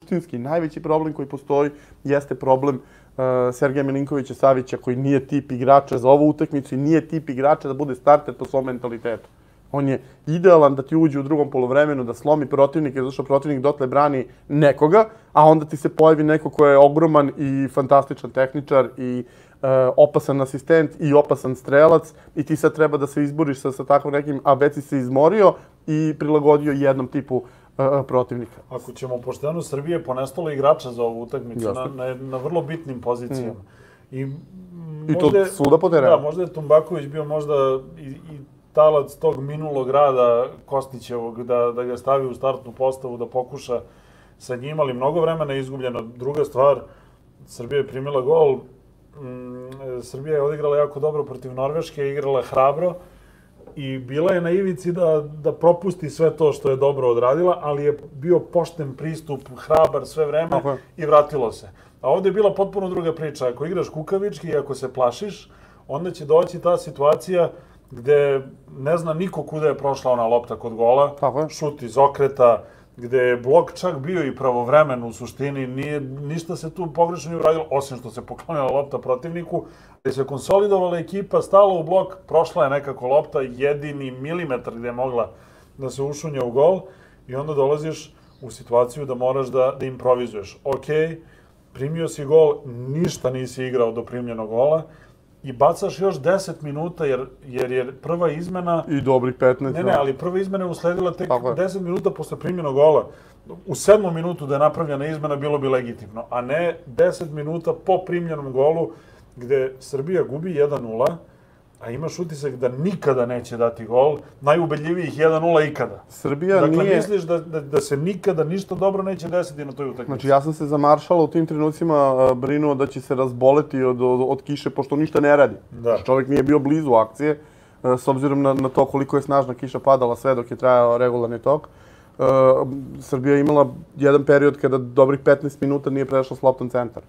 suštinski najveći problem koji postoji jeste problem Sergeja Milinkovića Savića, koji nije tip igrača za ovu utakmicu i nije tip igrača da bude starter po svom mentalitetu. On je idealan da ti uđe u drugom poluvremenu, da slomi protivnika, zato što protivnik dotle brani nekoga, a onda ti se pojavi neko ko je ogroman i fantastičan tehničar i opasan asistent i opasan strelac i ti sad treba da se izboriš sa takvom nekim, a već si se izmorio i prilagodio jednom tipu protivnika. Ako ćemo pošteno, Srbije ponestalo igrača za ovu utakmicu na vrlo bitnim pozicijama. I to svuda po terenu. Da, možda je Tumbaković bio možda i talac tog minulog rada Kostićevog, da ga stavi u startnu postavu, da pokuša sa njim, ali mnogo vremena je izgubljeno. Druga stvar, Srbija je primila gol, Srbija je odigrala jako dobro protiv Norveške, igrala hrabro i bila je na ivici da propusti sve to što je dobro odradila, ali je bio pošten pristup, hrabar sve vreme i vratilo se. A ovdje je bila potpuno druga priča. Ako igraš kukavički i ako se plašiš, onda će doći ta situacija gde ne zna niko kuda je prošla ona lopta kod gola, šut iz okreta, gde je blok čak bio i pravovremen u suštini, ništa se tu pogrešno nije uradilo, osim što se poklonila lopta protivniku, gde se konsolidovala ekipa, stala u blok, prošla je nekako lopta, jedini milimetar gde je mogla da se ušunja u gol i onda dolaziš u situaciju da moraš da improvizuješ. Okej, primio si gol, ništa nisi igrao do primljenog gola, i bacaš još 10 minuta, jer je prva izmena... I dobrih 15. Ne, ali prva izmena je usledila tek 10 minuta posle primljenog gola. U 7. minutu da je napravljena izmena bilo bi legitimno, a ne 10 minuta po primljenom golu, gde Srbija gubi 1:0, a imaš utisak da nikada neće dati gol, najubedljivijih 1:0 ikada. Srbija nije... Dakle, misliš da se nikada ništa dobro neće desiti na toj utakmici. Znači, ja sam se za Maršala u tim trenucima brinuo da će se razboleti od kiše, pošto ništa ne radi. Čovjek nije bio blizu akcije, s obzirom na to koliko je snažna kiša padala sve dok je trajao regularni tok. Srbija je imala jedan period kada dobrih 15 minuta nije prešla s loptom centar.